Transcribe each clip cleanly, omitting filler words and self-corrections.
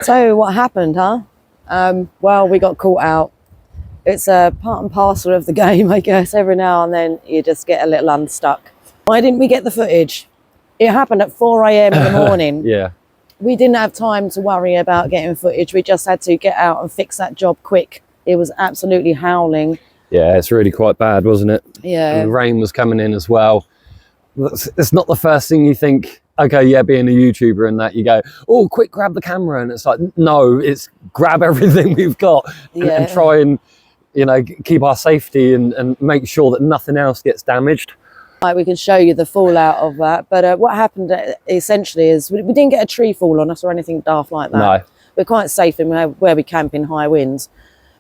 So what happened, huh? Well, we got caught out. It's a part and parcel of the game, I guess. Every now and then you just get a little unstuck. Why didn't we get the footage? It happened at 4 a.m. in the morning. Yeah. We didn't have time to worry about getting footage. We just had to get out and fix that job quick. It was absolutely howling. Yeah, it's really quite bad, wasn't it? Yeah. And the rain was coming in as well. It's not the first thing you think, okay, yeah, being a YouTuber and that, you go, oh, quick, grab the camera. And it's like, no, it's grab everything we've got and try and, you know, keep our safety and make sure that nothing else gets damaged. Like, we can show you the fallout of that. But what happened essentially is we didn't get a tree fall on us or anything daft like that. No. We're quite safe in where we camp in high winds.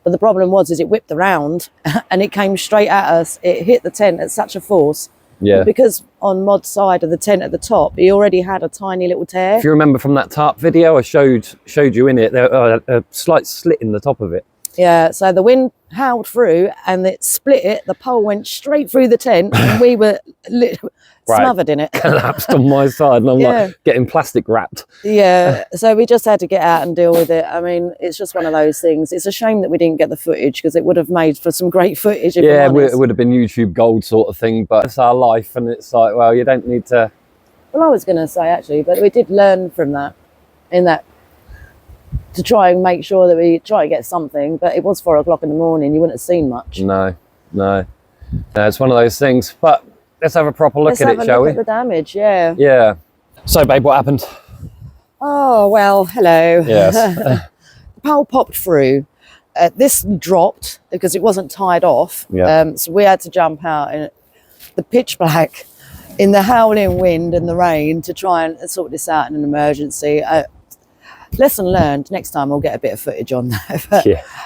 But the problem was it whipped around and it came straight at us. It hit the tent at such a force. Yeah. Because on Mod's side of the tent at the top, he already had a tiny little tear. If you remember from that tarp video, I showed you in it, there a slight slit in the top of it. Yeah, so the wind howled through and it split it. The pole went straight through the tent and we were smothered in it. Collapsed on my side and I'm like getting plastic wrapped. Yeah, so we just had to get out and deal with it. I mean, it's just one of those things. It's a shame that we didn't get the footage because it would have made for some great footage. If yeah, it would have been YouTube gold sort of thing, but it's our life and it's like, well, you don't need to... Well, I was going to say actually, but we did learn from that, to try and make sure that we try and get something, but it was 4 o'clock in the morning. You wouldn't have seen much. No. It's one of those things, but let's have a proper look at it, shall we? Let's have a look at the damage, yeah. Yeah. So, babe, what happened? Oh, well, hello. Yes. The pole popped through. This dropped because it wasn't tied off. Yeah. So we had to jump out in the pitch black, in the howling wind and the rain to try and sort this out in an emergency. Lesson learned, next time we'll get a bit of footage on that. But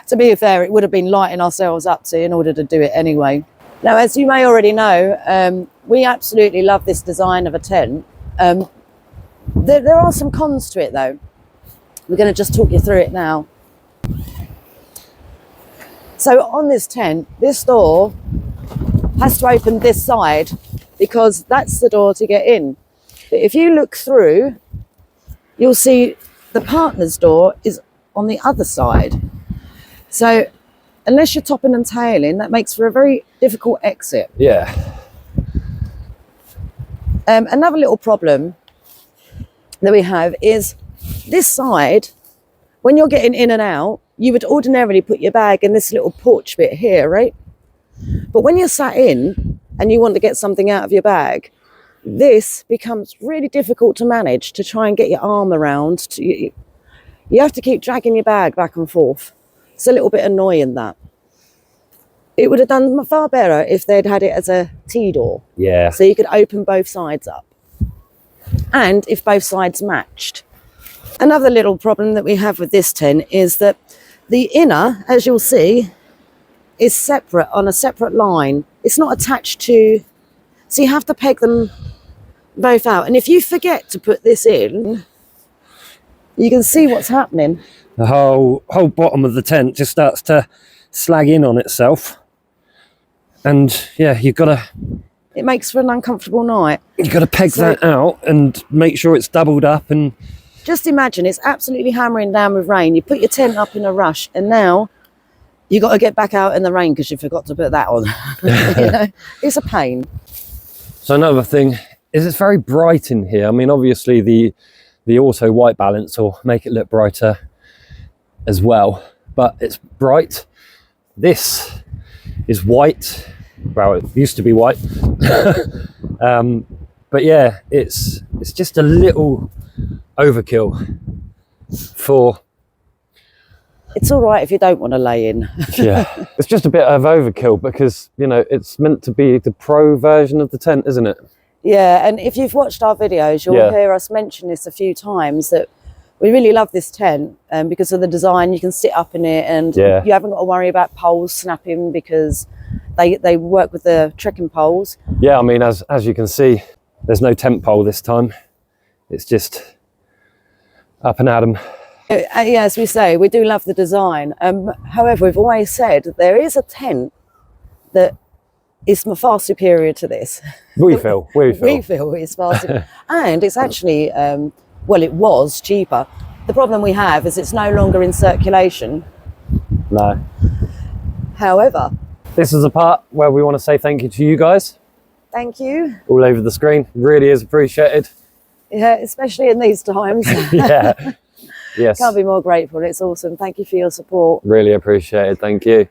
to be fair, it would have been lighting ourselves up in order to do it anyway. Now, as you may already know, we absolutely love this design of a tent. There are some cons to it though. We're going to just talk you through it now. So on this tent, this door has to open this side because that's the door to get in. But if you look through, you'll see the partner's door is on the other side. So unless you're topping and tailing, that makes for a very difficult exit. Yeah. Another little problem that we have is this side, when you're getting in and out, you would ordinarily put your bag in this little porch bit here, right? But when you're sat in and you want to get something out of your bag, this becomes really difficult to manage, to try and get your arm around. You have to keep dragging your bag back and forth. It's a little bit annoying, that. It would have done far better if they'd had it as a T-door. Yeah. So you could open both sides up. And if both sides matched. Another little problem that we have with this tent is that the inner, as you'll see, is separate on a separate line. It's not attached to... So you have to peg them both out. And if you forget to put this in, you can see what's happening. The whole bottom of the tent just starts to slag in on itself. And yeah, you've got to... It makes for an uncomfortable night. You've got to peg that out and make sure it's doubled up. And just imagine it's absolutely hammering down with rain. You put your tent up in a rush and now you got to get back out in the rain because you forgot to put that on. You know, it's a pain. So another thing is it's very bright in here. I mean, obviously the auto white balance will make it look brighter as well, but it's bright. This is white. Well, it used to be white. But yeah, it's just a little overkill for... It's all right if you don't want to lay in. Yeah, it's just a bit of overkill because, you know, it's meant to be the pro version of the tent, isn't it? Yeah, and if you've watched our videos, you'll hear us mention this a few times, that we really love this tent because of the design. You can sit up in it and you haven't got to worry about poles snapping because they work with the trekking poles. Yeah, I mean, as you can see, there's no tent pole this time. It's just up and at 'em. Yeah, as we say, we do love the design. However, we've always said there is a tent that is far superior to this. We feel it's far superior. And it's actually, well, it was cheaper. The problem we have is it's no longer in circulation. No. However, this is the part where we want to say thank you to you guys. Thank you. All over the screen. Really is appreciated. Yeah, especially in these times. Yeah. Yes. Can't be more grateful. It's awesome. Thank you for your support. Really appreciated. Thank you.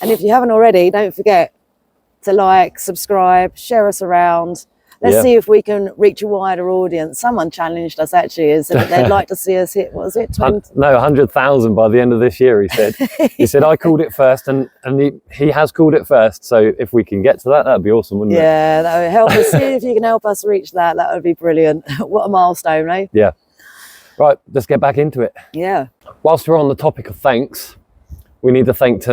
And if you haven't already, don't forget to like, subscribe, share us around. Let's see if we can reach a wider audience. Someone challenged us actually, is that they'd like to see us hit, what was it, 20? No, 100,000 by the end of this year, he said. He said, I called it first, and he has called it first. So if we can get to that, that'd be awesome, wouldn't it? Yeah, that would help us. See if you can help us reach that. That would be brilliant. What a milestone, eh? Yeah. Right, let's get back into it. Yeah. Whilst we're on the topic of thanks, we need to thank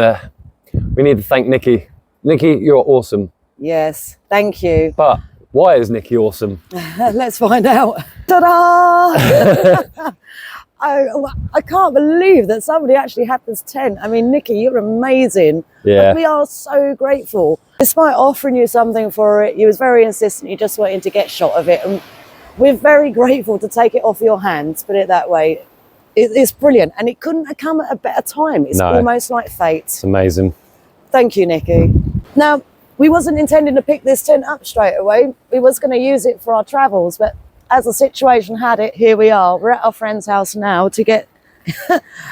Nikki. Nikki, you're awesome. Yes, thank you. But why is Nikki awesome? Let's find out. Ta-da! I can't believe that somebody actually had this tent. I mean, Nikki, you're amazing. Yeah. Like, we are so grateful. Despite offering you something for it, you was very insistent. You just wanted to get shot of it. And we're very grateful to take it off your hands, put it that way. It's brilliant. And it couldn't have come at a better time. It's almost like fate. It's amazing. Thank you, Nikki. Now, we wasn't intending to pick this tent up straight away. We was going to use it for our travels, but as the situation had it, here we are. We're at our friend's house now to get...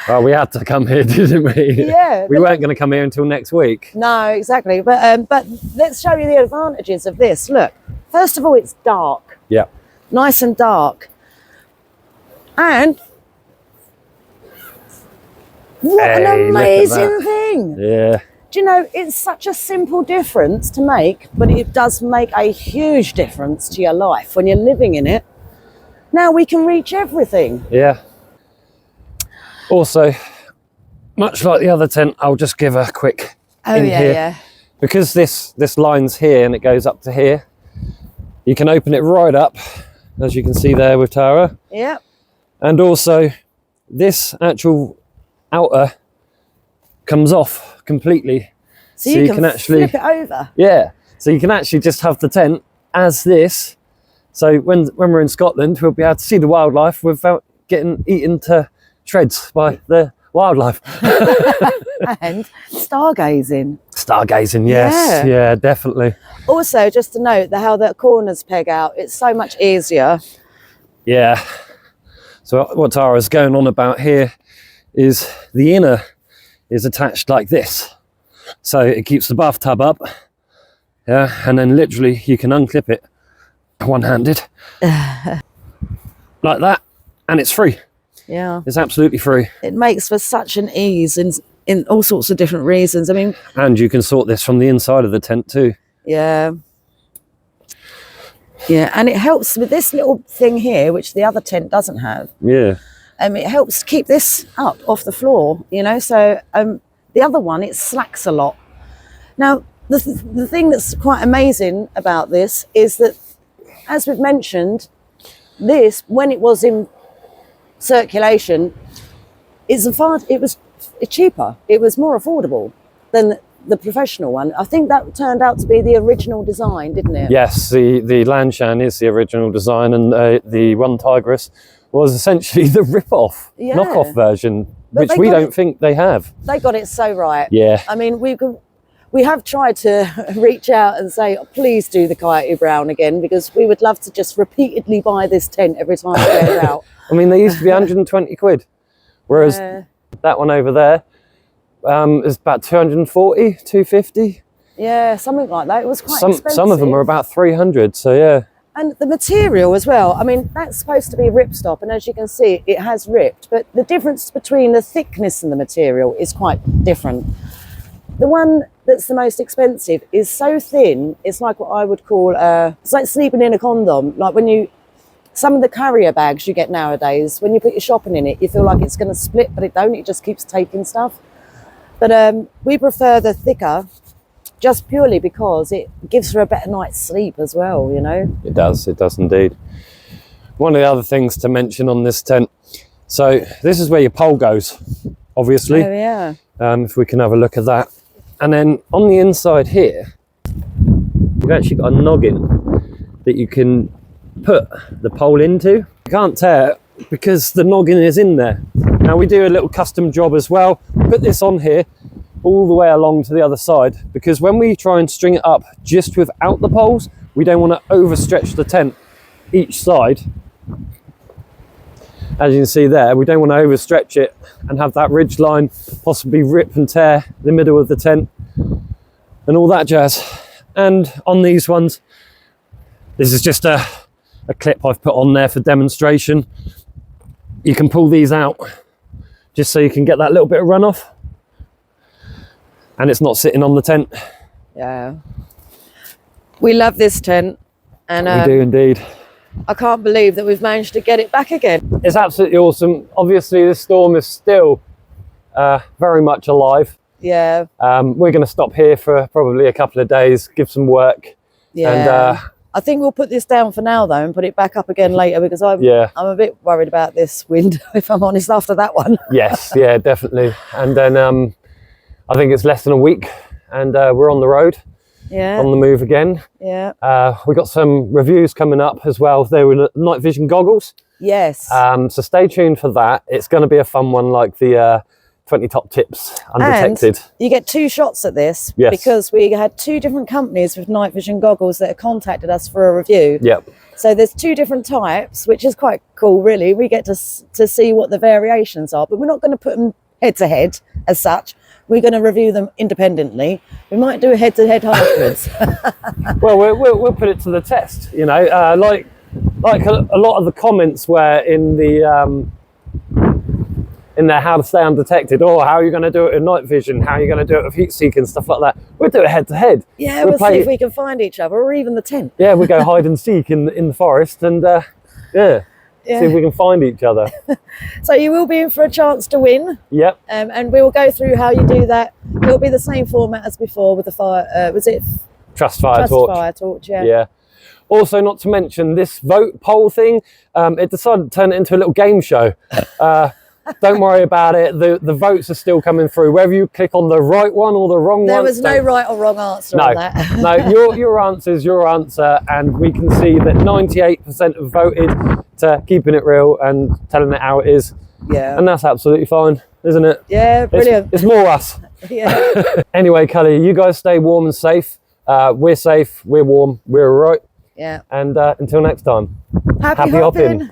Well, we had to come here, didn't we? Yeah. We weren't going to come here until next week. No, exactly. But let's show you the advantages of this. Look, first of all, it's dark. Yeah. Nice and dark. And what an amazing thing. Yeah. Do you know, it's such a simple difference to make, but it does make a huge difference to your life when you're living in it. Now we can reach everything. Yeah. Also, much like the other tent, I'll just give a quick in here. Yeah. Because this line's here and it goes up to here, you can open it right up, as you can see there with Tara. Yeah. And also, this actual outer comes off completely, so you can actually flip it over. Yeah, so you can actually just have the tent as this, so when we're in Scotland we'll be able to see the wildlife without getting eaten to shreds by the wildlife. And stargazing, yes. Yeah, definitely. Also, just to note that how the corners peg out, it's so much easier. Yeah, so what Tara's going on about here is the inner is attached like this, so it keeps the bathtub up, yeah, and then literally you can unclip it one-handed like that, and it's free. Yeah, it's absolutely free. It makes for such an ease in all sorts of different reasons. I mean, and you can sort this from the inside of the tent too. Yeah, and it helps with this little thing here, which the other tent doesn't have. Yeah. It helps keep this up off the floor, you know, so the other one, it slacks a lot. Now, the thing that's quite amazing about this is that, as we've mentioned, this, when it was in circulation, it was cheaper. It was more affordable than the professional one. I think that turned out to be the original design, didn't it? Yes, the Lanshan is the original design, and the One Tigris was essentially the rip-off, knockoff version, which we don't think they have. They got it so right. Yeah. I mean, we have tried to reach out and say, oh, please do the Coyote Brown again, because we would love to just repeatedly buy this tent every time we go out. I mean, they used to be 120 quid, whereas that one over there is about 240, 250. Yeah, something like that. It was quite expensive. Some of them are about 300, so yeah. And the material as well. I mean, that's supposed to be ripstop, and as you can see, it has ripped. But the difference between the thickness and the material is quite different. The one that's the most expensive is so thin, it's like what I would call, it's like sleeping in a condom. Like some of the carrier bags you get nowadays, when you put your shopping in it, you feel like it's going to split, but it don't. It just keeps taking stuff. But we prefer the thicker, just purely because it gives her a better night's sleep as well, you know. It does indeed. One of the other things to mention on this tent, so this is where your pole goes, obviously. Oh yeah. If we can have a look at that. And then on the inside here, you've actually got a noggin that you can put the pole into. You can't tear because the noggin is in there. Now we do a little custom job as well. Put this on here all the way along to the other side, because when we try and string it up just without the poles, we don't want to overstretch the tent each side. As you can see there, we don't want to overstretch it and have that ridge line possibly rip and tear the middle of the tent and all that jazz. And on these ones, this is just a clip I've put on there for demonstration. You can pull these out just so you can get that little bit of runoff, and it's not sitting on the tent. Yeah, we love this tent, and we do indeed. I can't believe that we've managed to get it back again. It's absolutely awesome. Obviously this storm is still very much alive. Yeah. We're going to stop here for probably a couple of days, give some work. Yeah. And I think we'll put this down for now though and put it back up again later, because I'm a bit worried about this wind, if I'm honest, after that one. Yes, yeah, definitely. And then I think it's less than a week and we're on the road. Yeah. On the move again. Yeah. We got some reviews coming up as well. They were night vision goggles. Yes. So stay tuned for that. It's going to be a fun one, like the 20 top tips undetected. And you get 2 shots at this, because we had 2 different companies with night vision goggles that have contacted us for a review. Yep. So there's 2 different types, which is quite cool, really. We get to see what the variations are, but we're not going to put them head to head as such. We're going to review them independently. We might do a head-to-head afterwards. Well, we'll put it to the test. You know, like a lot of the comments were in the how to stay undetected, or how are you going to do it in night vision, how are you going to do it with heat seek and stuff like that. We'll do it head-to-head. Yeah, we'll see if we can find each other, or even the tent. Yeah, we go hide and seek in the forest, and see if we can find each other. So you will be in for a chance to win. Yep. And we will go through how you do that. It'll be the same format as before with the fire. Was it Trust fire torch? Fire torch. Yeah. Yeah. Also, not to mention this vote poll thing. It decided to turn it into a little game show. Don't worry about it. The votes are still coming through. Whether you click on the right one or the wrong one. There was no right or wrong answer on that. No, your answer is your answer, and we can see that 98% have voted to keeping it real and telling it how it is. Yeah. And that's absolutely fine, isn't it? Yeah, brilliant. It's more us. Yeah. Anyway, Kelly, you guys stay warm and safe. We're safe, we're warm, we're all right. Yeah. And until next time, happy hopping.